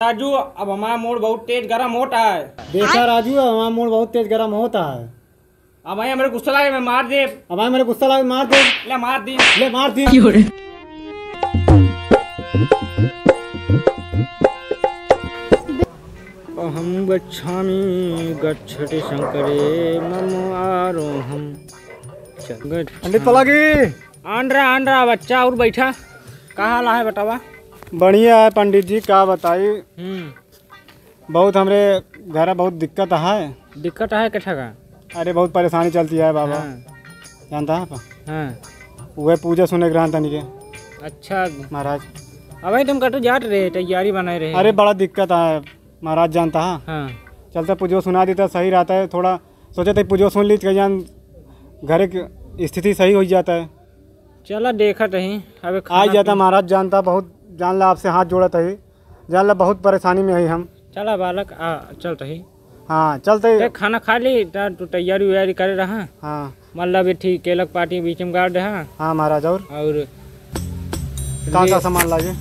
राजू, अब हमारा मूड बहुत तेज गर्म होता है। देखा राजू, अब हमारा मूड बहुत तेज गर्म होता है। अब आए मेरे गुस्सा लगे मैं मार दे। अब मेरे गुस्सा लगे मार दे। ले मार दी। ले मार दी। अहम गच्छामि गच्छति शंकरे मम आरोहम। पंडित पलागी आंध्रा बच्चा और बैठा। कहाँ हाल है बतावा? बढ़िया है पंडित जी, क्या बताई। बहुत हमरे घर बहुत दिक्कत है। दिक्कत है कैसा का? अरे बहुत परेशानी चलती है बाबा। जानता है वह पूजा सुने ग्रहण तनी के। अच्छा महाराज, अब तुम कटो जाट रहे तैयारी बनाए रहे। अरे बड़ा दिक्कत है महाराज, जानता है। हाँ। चलता पूजो सुना देता सही रहता है। थोड़ा सोचा था पूजो सुन ली तो जान घर की स्थिति सही हो जाता है। चला देखा नहीं अब आ जाता महाराज, जानता बहुत जान ला आपसे हाथ जोड़ा था। जान ला बहुत परेशानी में है हम। चला बालक चल रही। हाँ चलते। खाना खा ली तो तैयारी वैयारी करे रहा। हाँ मतलब भी ठीक केलक पार्टी बीच में गाड़ रहा। हाँ महाराज, और का सामान लागे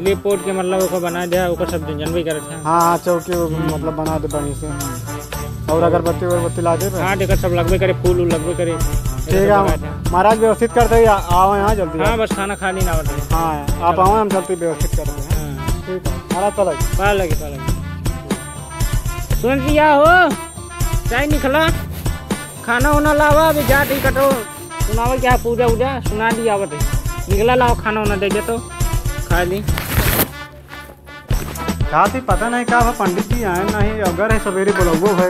ले पोट के मतलब ओको बना दे ओको सब जनबे करे थे। हाँ चौकी मतलब बना दे बढ़िया से। और अगरबत्ती ला दे। हाँ देखो सब लगबे करे, फूल लगबे करे। ठीक है महाराज, व्यवस्थित करते ही आओ यहाँ जल्दी। हाँ बस खाना खा ली ना। हाँ आप आओ, हम जल्दी व्यवस्थित करते हैं। ठीक है महाराज, चलो लगे। सुन दिया हो चाय निकला, खाना वाना लावा अभी जा टी कटो सुनावा क्या पूजा उजा सुना दिया आवत निकला लाओ खाना वाना दे दे तो खा ली। क्या थी पता नहीं क्या पंडित जी आए नहीं, अगर है सवेरे बोलो है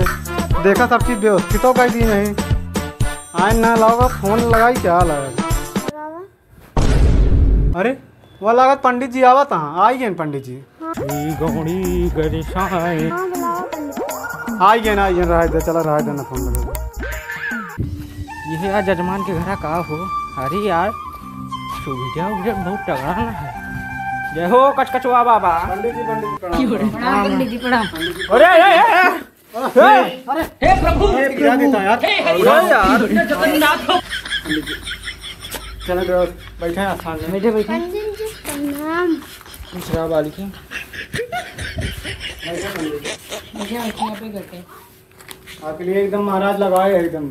देखा सब चीज व्यवस्थित कर दी नहीं। आए ना लाओ फोन लगाई क्या लगा। अरे वो लागत पंडित जी आवा था। आई गए पंडित जी। आई गए ना रहा दे, चला रहा देना फोन लगा। ये यार जजमान के घर का हो। अरे यार सुविधा बहुत तगड़ा ना है। जय हो कचकचवा बाबा। पंडित जी प्रणाम। पंडित जी प्रणाम। अरे हे प्रभु क्या देता यार। यार जगन्नाथ हो। चलो बैठे आसान में। बैठे दूसरा बालिक आपके लिए एकदम महाराज लगाए एकदम।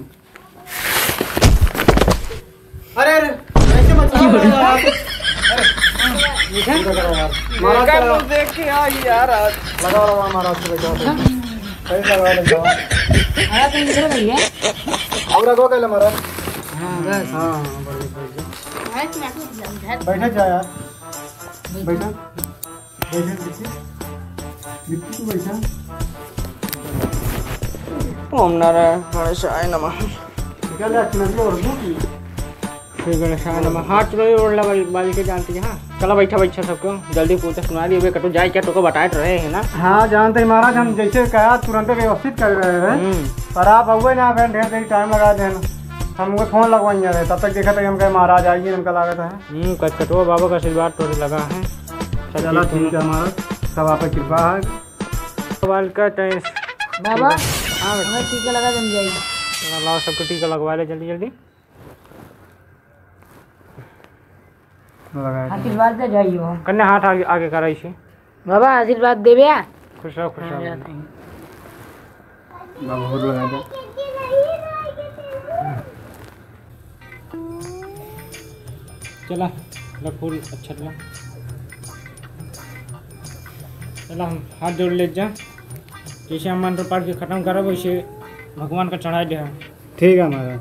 अरे ऐसे मत महाराज देख के आई यार लगा महाराज को बैठा सही लगा। और रखो कहले महाराज। हाँ बैठा जा यार, बैठा ओम नारायण गणेशाय नमः। गणेशाय नमः। हाथ ओढ़ला बाली के जानती है। चला बैठा सबको जल्दी पूछे सुना दी। कटो जाए क्या तो बताए रहे है ना। हाँ जानते महाराज, हम जैसे कहा तुरंत व्यवस्थित कर रहे हैं। पर आप हुए ना ढेर देरी टाइम लगा देना। हमको फोन लगवाई रहे तब तक देखा था हम कहे महाराज आइए, हमका लागत है। कटो बाबा का आशीर्वाद तो लगा है। चला ठीक है महाराज, सब आप कृपा है। बाबा हाँ टीका लगा दें जाइए। लाओ सबको टीका लगवा ले जल्दी जल्दी। आशीर्वाद दे जाइयो। कन्या हाथ आगे कराई छे। बाबा आशीर्वाद देबे। खुश रहो खुश रहो। बहुत लगा दो। चला फूल अच्छा चला। चला हम हाथ जोड़ ले जा। जैसे हम मंत्र पाठ के खत्म करब वैसे भगवान का चढ़ाई दे। ठीक है महाराज।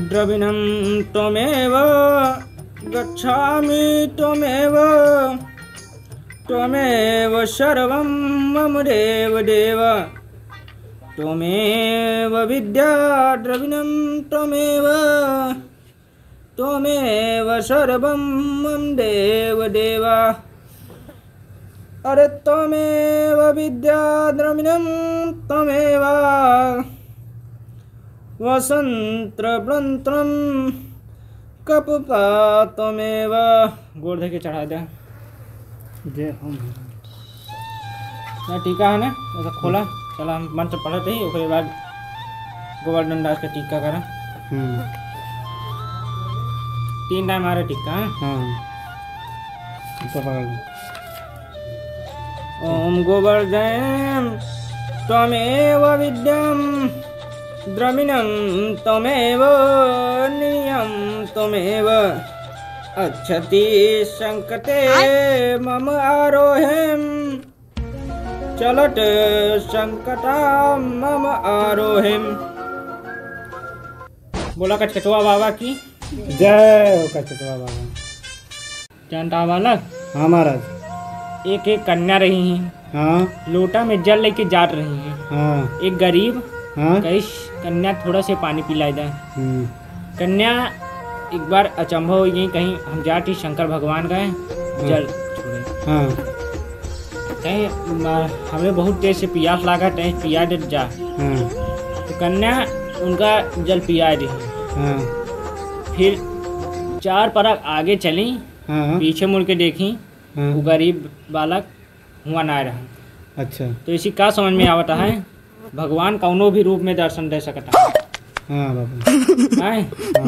द्रविणं त्वमेव गच्छामि त्वमेव सर्वं मम देव त्वमेव विद्या द्रविणं त्वमेव सर्वं मम देव। अरे त्वमेव विद्या द्रविणं त्वमेव वसंत्रं कपपा त्वमेव। गोड़ धे के चढ़ा दे। जय हो। टीका है ना ऐसा खोला। चला हम मंत्र पढ़ते ही उसके बाद गोवर्धन दास का टीका करा। 3 टाइम मारे टिक्का। हाँ तो पकड़ लो। ओम गोवर्धन त्वमेव विद्यं द्रविणं त्वमेव नियं त्वमेव अच्छति संकटे मम आरोहम चलत संकटा मम आरोहम। बोला कचकचुआ बाबा की जय हो कचकचुआ बाबा। जानता वाला हाँ महाराज। एक एक कन्या रही हैं, हाँ लोटा में जल लेके जा रही हैं। हाँ एक गरीब हाँ कहीं कन्या थोड़ा से पानी पिलाई दे। कन्या एक बार अचंभव हो गई, कहीं हम जाटी शंकर भगवान गए जल छोड़े। हाँ कहीं हमें बहुत देर से प्यास लगा, कहीं पिया दे जा। हाँ तो कन्या उनका जल पिया दी। हाँ फिर 4 परत आगे चली, हाँ पीछे मुड़ के देखी, हाँ। वो गरीब बालक हुआ ना रहा। अच्छा तो इसी का समझ में आवता है, भगवान कौनो भी रूप में दर्शन दे सकता है। हाँ बाबा। है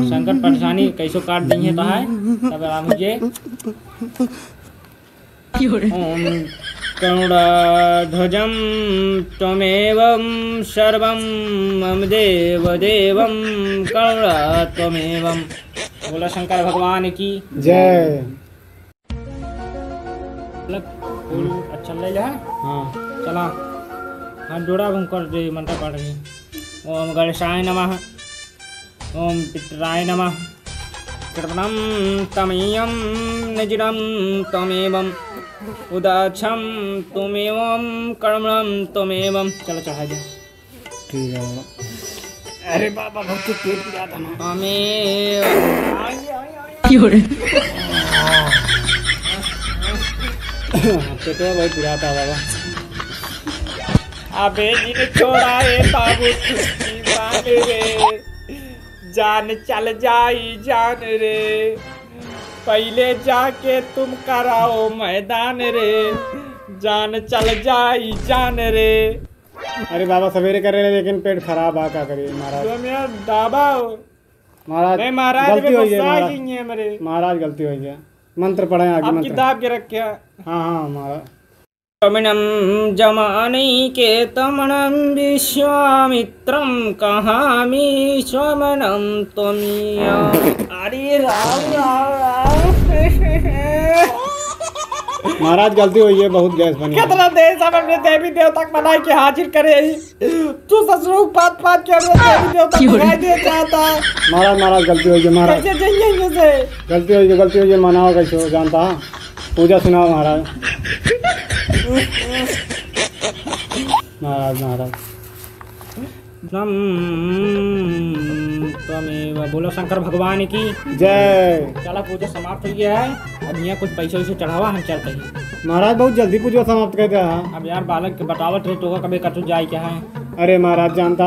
संकट परेशानी कैसो काट दी है तो है तब मुझे। ओम करुणाध्वजं त्वमेवं सर्वं मम देव देवं करुणा त्वमेवं। बोला शंकर भगवान की जय। फूल अच्छा ले जा। हाँ चला हाथ जोड़ा कर दे, मंत्र पढ़ रही। ओम गणेशाय नमः, ओम पितराय नमः, कृपणं तमेयं निजिरं तमेवं उदाक्षं त्वमेवं कर्मणं त्वमेवं। चलो चढ़ा दे। ठीक है बाबा। अरे बाबा बहुत पेट पिया था ना हमें पेट बहुत पिया था बाबा। अबे जी ने छोड़ा रे बाबू छुट्टी मान रे, जान चल जाई जान रे, पहले जाके तुम कराओ मैदान रे, जान चल जाई जान रे। अरे बाबा सवेरे कर रहे लेकिन पेट खराब आ, क्या करिए महाराज। तो मेरा दाबा हो महाराज नहीं, महाराज गलती हो गई मेरे महाराज गलती हो गई। मंत्र पढ़े आगे आप मंत्र। किताब के रखे। हाँ हाँ महाराज। तमिणं जमानैकेतमनं विश्वामित्रं कहामि स्वमनं त्वमीय। अरे राम राम महाराज गलती हुई है, बहुत गैस बनी। कितना देर सब अपने देवी देवता को बनाई के हाजिर करे, तू ससुर पात पात के अपने देवी देवता को बनाई दे चाहता। महाराज गलती हुई है महाराज। कैसे जाइए से गलती हुई है मनाओ कैसे हो जानता। पूजा सुनाओ महाराज। महाराज त्वमेव। बोलो शंकर भगवान की जय। चला पूजा समाप्त हो गया है। अब यहाँ कुछ पैसे वैसे चढ़ावा, हम चलते हैं। महाराज बहुत जल्दी पूजा समाप्त कर दिया। अब यार बालक के बतावट रहे तो कभी कटू जाए क्या है। अरे महाराज जानता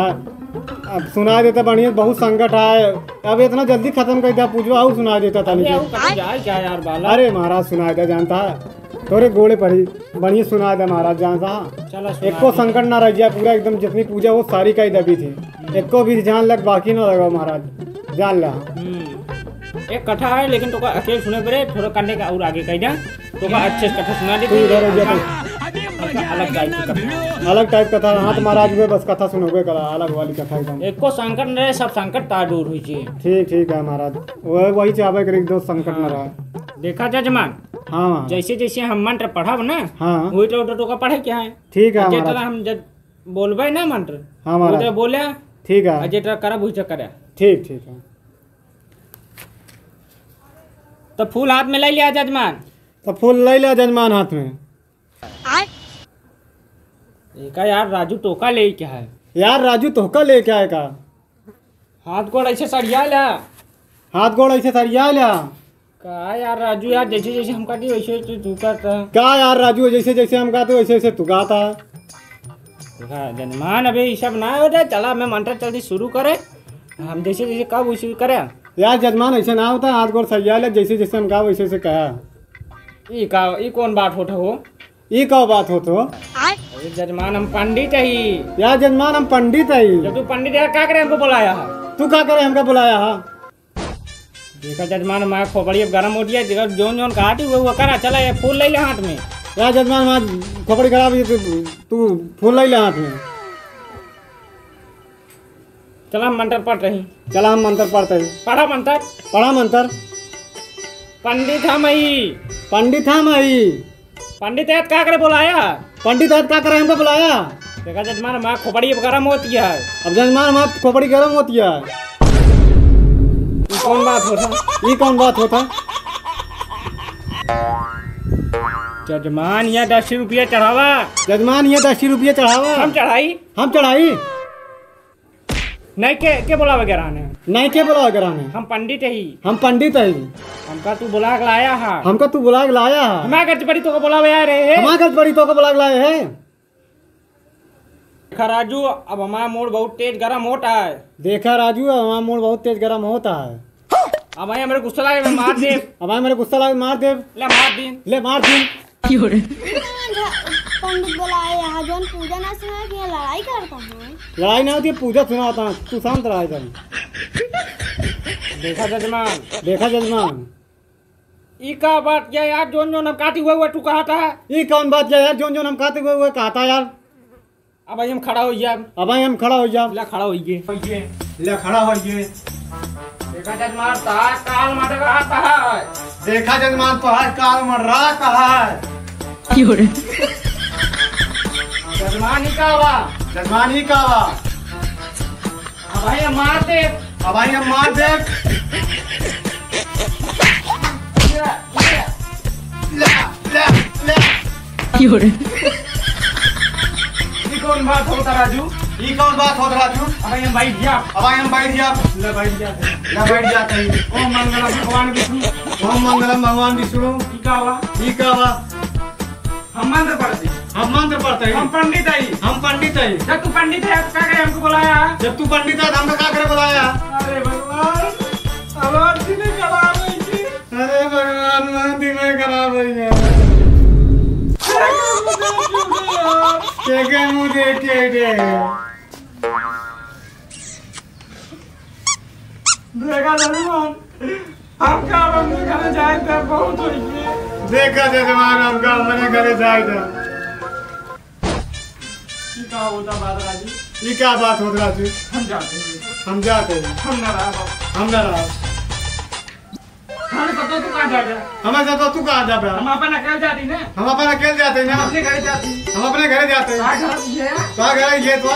अब सुना देता बढ़िया, बहुत संकट आए, अब इतना जल्दी खत्म कर दिया पूजा। और सुना देता था कटू जाए क्या यार बालक। अरे महाराज सुना दे जानता थोड़े गोड़े पड़ी बढ़िया सुना दे महाराज जानता। चलो एको संकट ना रह गया, पूरा एकदम जितनी पूजा वो सारी का ही दबी थी, एको भी जान लग बाकी ना लगा महाराज जान ला। एक कथा है लेकिन तो अकेले सुने पड़े, थोड़ा करने का और आगे कह जा तो अच्छे से कथा सुना देती। अलग अलग टाइप कथा हाँ महाराज हुए बस कथा सुनोगे करा अलग वाली कथा एकदम। एको संकट न रहे, सब संकट तार दूर हुई चाहिए। ठीक है महाराज वही चाहे कर दो संकट न रहा। देखा जजमान हाँ जैसे जैसे हम मंत्र पढ़ब ना हाँ वही तो का पढ़े क्या है। ठीक है जिस तरह हम जब बोलबे ना मंत्र हाँ महाराज बोले ठीक है जिस तरह करब वही करे। ठीक है। तो फूल हाथ में ले लिया जजमान। तो फूल ले लिया जजमान हाथ में। एक यार राजू टोका ले क्या है यार राजू टोका ले क्या है का। हाथ गोड़ ऐसे सरिया ला, हाथ गोड़ ऐसे सरिया ला का यार राजू यार जैसे जैसे हम कहते वैसे तू करता क्या यार राजू जैसे जैसे हम गाते वैसे वैसे तू गाता। जजमान अभी ये सब ना हो जाए, चला मैं मंत्र जल्दी शुरू करे, हम जैसे जैसे कब वैसे करे। यार जजमान ऐसे ना होता, हाथ गोड़ सरिया ले जैसे जैसे हम कहा वैसे वैसे कहा। ये कौन बात होता हो, ये क्या बात हो तो जजमान हम पंडित ही। यार जजमान हम पंडित है। जब तू पंडित है क्या करे हमको बुलाया है। तू क्या करे हमका बुलाया है। देखा जजमान मैं खोपड़ी अब गरम होती है जोन जोन काटी वो करा चला ये फूल ले ले हाथ में। क्या जजमान वहाँ खोपड़ी खराब है तू फूल ले हाथ में। चला हम मंत्र पढ़ रही। चला हम मंत्र पढ़ते हैं। पढ़ा मंत्र। पढ़ा मंत्र। पंडित हम आई। पंडित हम आई। पंडित ऐत क्या करे बुलाया। पंडित ऐत क्या करे हमको बुलाया। देखा जजमान मैं खोपड़ी अब गरम होती है। अब जजमान वहाँ खोपड़ी गरम होती है। ये कौन बात होता। ये कौन बात होता। जजमान यहाँ 10 रुपया चढ़ावा। जजमान ये 10 रुपये चढ़ावा। हम चढ़ाई। हम चढ़ाई नहीं के बोला वगैरह ने। नहीं के बोला वगैरह ने। हम पंडित ही। हम पंडित है। हमका तू बुला के लाया है। हमको तू बुला के लाया है। हमारे घर बड़ी तो को बुला रे है। हमारे घर बड़ी तो को बुला के लाए है। देखा राजू अब हमारा मूड बहुत तेज गरम होता है। देखा राजू अब हमारा मूड बहुत तेज गरम होता है। अब भाई मेरे गुस्सा लगे मैं मार दे। अब भाई मेरे गुस्सा लगे मार दे। ले मार दिन। ले मार दिन। पंडित बुलाए यहाँ जोन पूजा ना सुना कि लड़ाई करता है। लड़ाई ना होती है पूजा सुनाता है। तू शांत रहा इधर। देखा जजमान। देखा जजमान ई का बात क्या यार जोन जोन हम काटी हुआ तू कहा था। ये कौन बात है यार जोन जोन हम खाते हुए वो कहता यार। अब भाई हम खड़ा हो गया। अब भाई हम खड़ा हो जा। ले खड़ा हो गए। ले खड़ा हो गए। देखा जजमान तार काल मर रहा है। देखा जजमान तो हर काल मर रहा कहा है। जजमान ही का हुआ। जजमान ही का हुआ। अब भाई हम मार दे। अब भाई हम मार दे। कौन बात होता राजू। ये कौन बात होता राजू। अब भाई हम बैठ गया। अब भाई हम बैठ जा। ले बैठ जाते। ले बैठ जाते हैं। ओम मंगलम भगवान विष्णु। ओम मंगलम भगवान विष्णु। ई का हुआ। ये का हुआ। हम मंत्र पढ़ते। हम मंत्र पढ़ते हैं। हम पंडित है। हम पंडित है। जब तू पंडित है क्या करे हमको बुलाया। जब तू पंडित है हमको क्या करे बुलाया। अरे भगवान अब दिने खराब है जी। अरे भगवान दिमाग खराब है यार। के मुँह देख के देखा जजमान हम क्या अपने घर जाए थे बहुत हो गए। देखा जजमान हमका अपने घरे जाए था। क्या होता बात राजू। ये क्या बात होता राजू। हम जाते हैं। हम जाते हैं। हम न रहा। हम न रहा। हमें पता तू कहाँ जा रहा। हमें तो तू कहाँ जा रहा। हम अपन अकेले जाती ना। हम अपन अकेले जाते ना। अपने घर जाती। हम अपने घरे जाते हैं। घर ये तो घर ये तो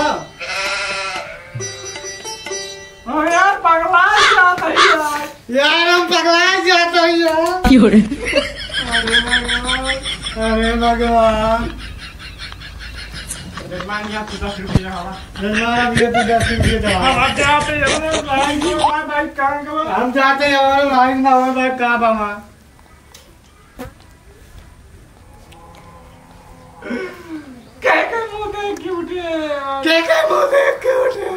यार पगला जाता है यार हम पगला जाते हैं यार। अरे भगवान जजमान यहाँ तो 10 रुपया हवा। जजमान ये तो 10 रुपये दे। हम जाते हैं भाई कहाँ का। हम जाते हैं और भाई ना हो भाई कहाँ बामा। क्या मुँह देख के उठे। क्या मुँह देख के उठे।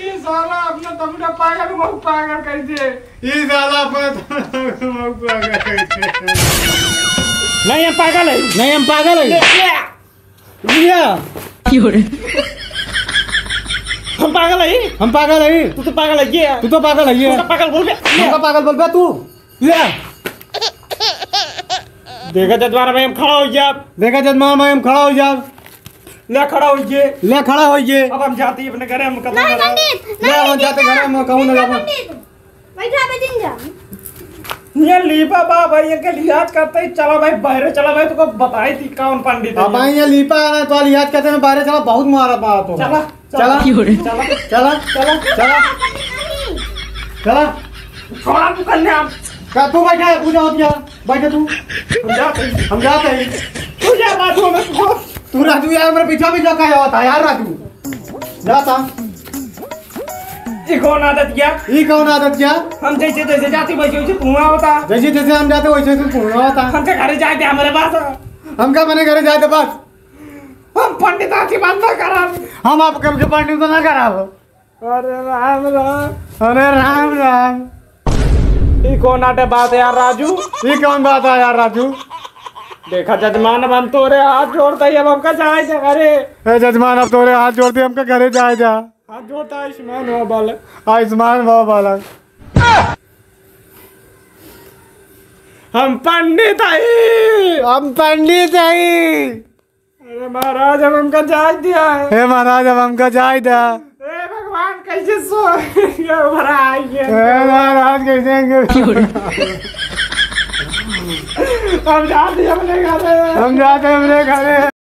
ये साला अपना तमुड़ा पागल मुँह पागल कर दे। ये साला अपना तमुड़ा पागल कर दे। नहीं हम पागल है। नहीं हम पागल है। लिया हम पागल है। हम पागल है। तू तो पागल है ये। तू तो पागल है ये। तू तो पागल बोल बे। हमका पागल बोल बे तू। लिया देखा जजमान भाई हम खड़ा हो गया। देखा जजमान भाई हम खड़ा हो जा। ले खड़ा हो गए। ले खड़ा हो ये। अब हम जाते हैं अपने घर हम कब नहीं पंडित। ले हम जाते घर में कहूँ ना जाओ। बैठा पे दिन जा। ये लीपा बा भाई ये लिहाज करते ही चला भाई बाहर चला भाई तुमको बताई थी कौन पंडित है। अब भाई ये लीपा है तो लिहाज कहते हैं बाहर चला बहुत मारा पा तो। चला चला चला चला चला चला चला। छोड़ा तू कन्या। क्या तू बैठा है पूजा होती है बैठे तू। हम जाते हैं। तू जा राजू में तू राजू यार मेरे पीछा भी का होता यार राजू जाता। ये कौन आदत क्या। ये कौन आदत क्या। हम जैसे जैसे जाती वैसे वैसे धुआं होता। जैसे जैसे हम जाते वैसे वैसे धुआं होता। हमके घर जाते हमारे पास। हम क्या अपने घरे जाते बस। हम पंडित की बात ना करा। हम आप कम के पंडित तो ना करा। अरे राम राम। अरे राम राम। ये कौन आटे बात है यार राजू। ये कौन बात है यार राजू। देखा जजमान अब हम तोरे हाथ जोड़ते ही अब हमका जाए थे घरे। जजमान अब तोरे हाथ जोड़ते हमका घरे जाए जा। हाथ जोड़ता आयुष्मान हुआ बालक। आयुष्मान भव बालक। हम पंडित आई। हम पंडित आई। अरे महाराज अब हमका जायज दिया है। हे महाराज अब हमका जायज दिया। हे भगवान कैसे सो भरा आइए। हे महाराज कैसे हम जाते अपने घरे। हम जाते अपने घरे।